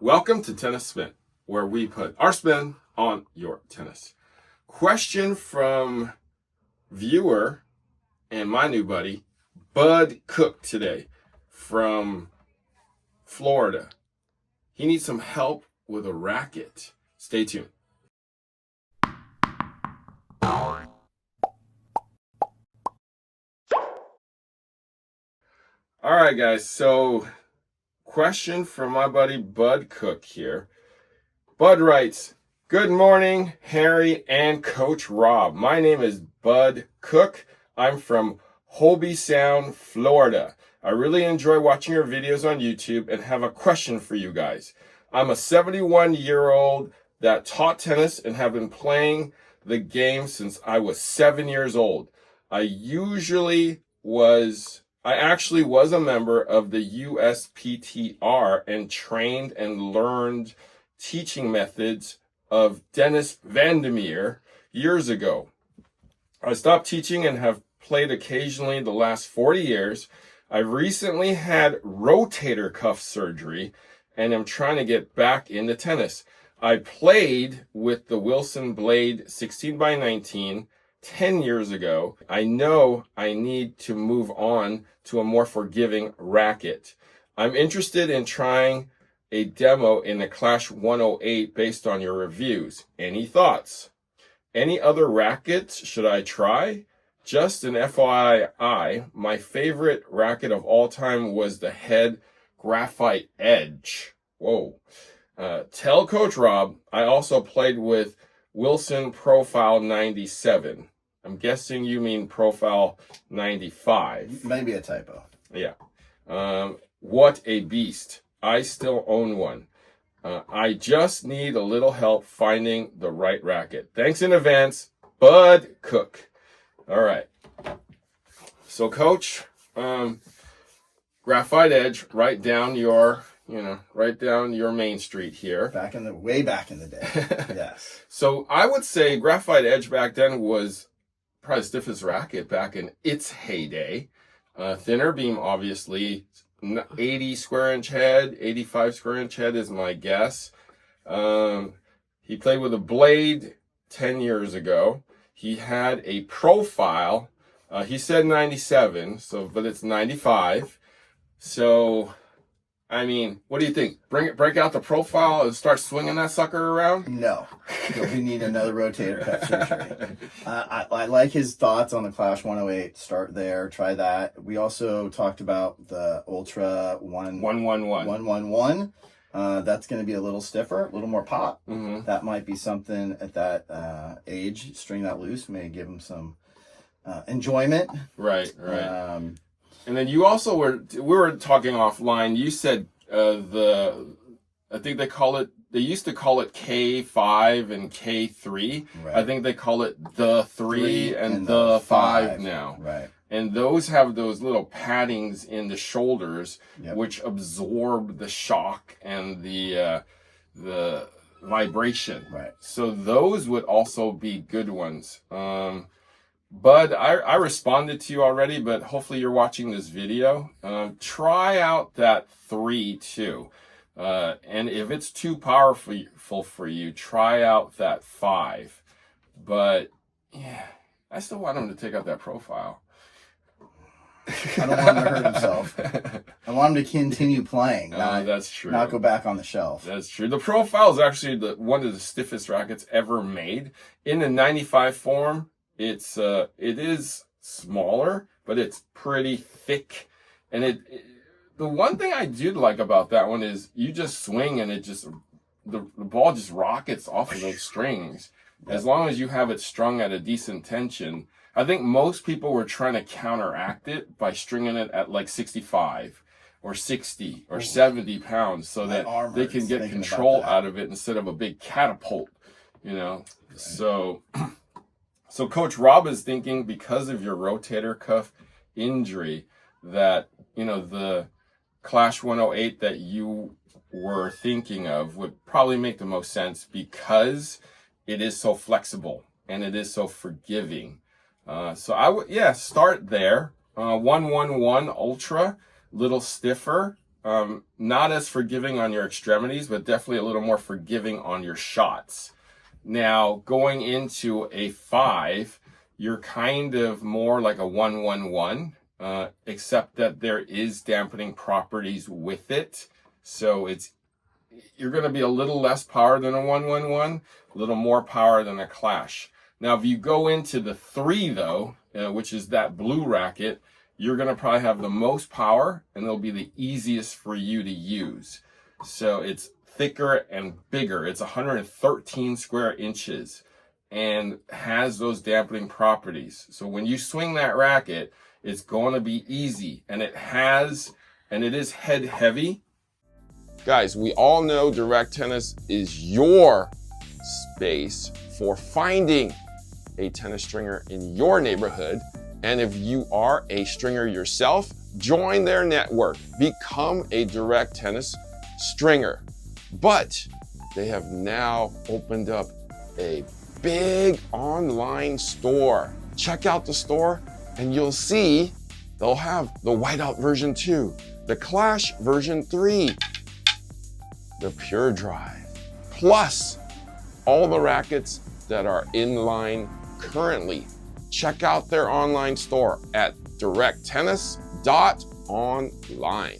Welcome to Tennis Spin, where we put our spin on your tennis. Question from viewer and my new buddy, Bud Cook, today from Florida. He needs some help with a racket. Stay tuned. All right, guys. So, question from my buddy Bud Cook here. Bud writes, "Good morning, Harry and Coach Rob. My name is Bud Cook. I'm from Holby Sound, Florida. I really enjoy watching your videos on YouTube and have a question for you guys. I'm a 71-year-old that taught tennis and have been playing the game since I was 7 years old. I actually was a member of the USPTR and trained and learned teaching methods of Dennis Vandermeer years ago. I stopped teaching and have played occasionally the last 40 years. I recently had rotator cuff surgery and am trying to get back into tennis. I played with the Wilson Blade 16x19 10 years ago. I know I need to move on to a more forgiving racket. I'm interested in trying a demo in the Clash 108 based on your reviews. Any thoughts? Any other rackets should I try? Just an FYI, my favorite racket of all time was the Head Graphite Edge. Whoa. Tell Coach Rob I also played with Wilson Profile 97. I'm guessing you mean Profile 95. Maybe a typo. Yeah. What a beast. I still own one. I just need a little help finding the right racket. Thanks in advance, Bud Cook." All right. So, Coach, Graphite Edge, right down your Main Street here. Way back in the day. Yes. So I would say Graphite Edge back then was probably the stiffest racket back in its heyday. Thinner beam, obviously. 80 square inch head, 85 square inch head is my guess. He played with a Blade 10 years ago. He had a profile. He said 97, but it's 95. So, I mean, what do you think? Break out the profile and start swinging that sucker around? No. We need another rotator cuff surgery. I like his thoughts on the Clash 108. Start there. Try that. We also talked about the Ultra 111. That's going to be a little stiffer, a little more pop. Mm-hmm. That might be something at that age. String that loose may give him some enjoyment. Right. And then you also we were talking offline. You said I think they used to call it K5 and K3. Right. I think they call it the 3 and the 5 now. Right. And those have those little paddings in the shoulders, which absorb the shock and the vibration. Right. So those would also be good ones. Bud, I responded to you already, but hopefully you're watching this video. Try out that 3 too. And if it's too powerful for you, try out that 5. But yeah, I still want him to take out that profile. I don't want him to hurt himself. I want him to continue playing. That's true. Not go back on the shelf. That's true. The profile is actually one of the stiffest rackets ever made. In the 95 form, it is smaller, but it's pretty thick. And the one thing I did like about that one is you just swing and the ball just rockets off of those strings. As long as you have it strung at a decent tension. I think most people were trying to counteract it by stringing it at like 65 or 60 or 70 pounds so that they can get control out of it instead of a big catapult, Right. So Coach Rob is thinking, because of your rotator cuff injury, that, the Clash 108 that you were thinking of would probably make the most sense because it is so flexible and it is so forgiving. So I would, start there. 111 Ultra, little stiffer, not as forgiving on your extremities, but definitely a little more forgiving on your shots. Now, going into a 5, you're kind of more like a 1-1-1, except that there is dampening properties with it. So you're going to be a little less power than a 1-1-1, a little more power than a Clash. Now, if you go into the 3, though, which is that blue racket, you're going to probably have the most power, and it'll be the easiest for you to use. So it's thicker and bigger. It's 113 square inches and has those dampening properties. So when you swing that racket, it's going to be easy, and it is head heavy. Guys, we all know direct tennis is your space for finding a tennis stringer in your neighborhood. And if you are a stringer yourself, join their network. Become a direct tennis stringer. But they have now opened up a big online store. Check out the store and you'll see they'll have the whiteout version 2, the Clash version 3, the Pure Drive, plus all the rackets that are in line currently. Check out their online store at directtennis.online.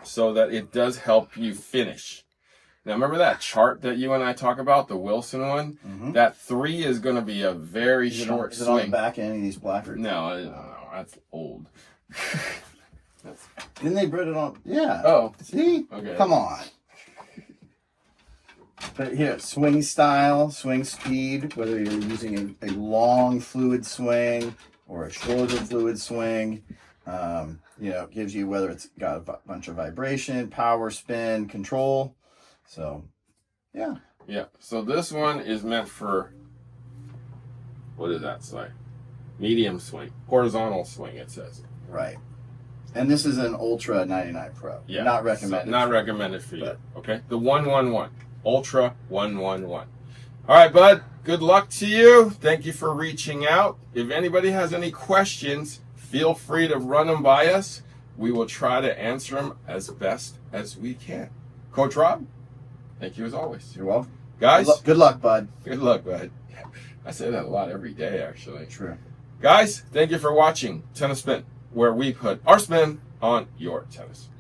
So that it does help you finish. Now remember that chart that you and I talk about, the Wilson one? Mm-hmm. That 3 is going to be a very short swing. Is it on the back end of these blackbirds? No, that's old. Didn't they put it on? Yeah. Oh. See? Okay. Come on. But here, swing style, swing speed, whether you're using a long fluid swing or a shorter fluid swing, it gives you whether it's got a bunch of vibration, power, spin, control. So, yeah. Yeah. So this one is meant for, what does that say? Medium swing, horizontal swing, it says. Right. And this is an Ultra 99 Pro. Yeah. Not recommended. So not recommended for you. Okay. The 1-1-1. Ultra 1-1-1. All right, bud. Good luck to you. Thank you for reaching out. If anybody has any questions, feel free to run them by us. We will try to answer them as best as we can. Coach Rob, thank you as always. You're welcome. Guys. Good luck, bud. Good luck, bud. I say that a lot every day, actually. True. Guys, thank you for watching Tennis Spin, where we put our spin on your tennis.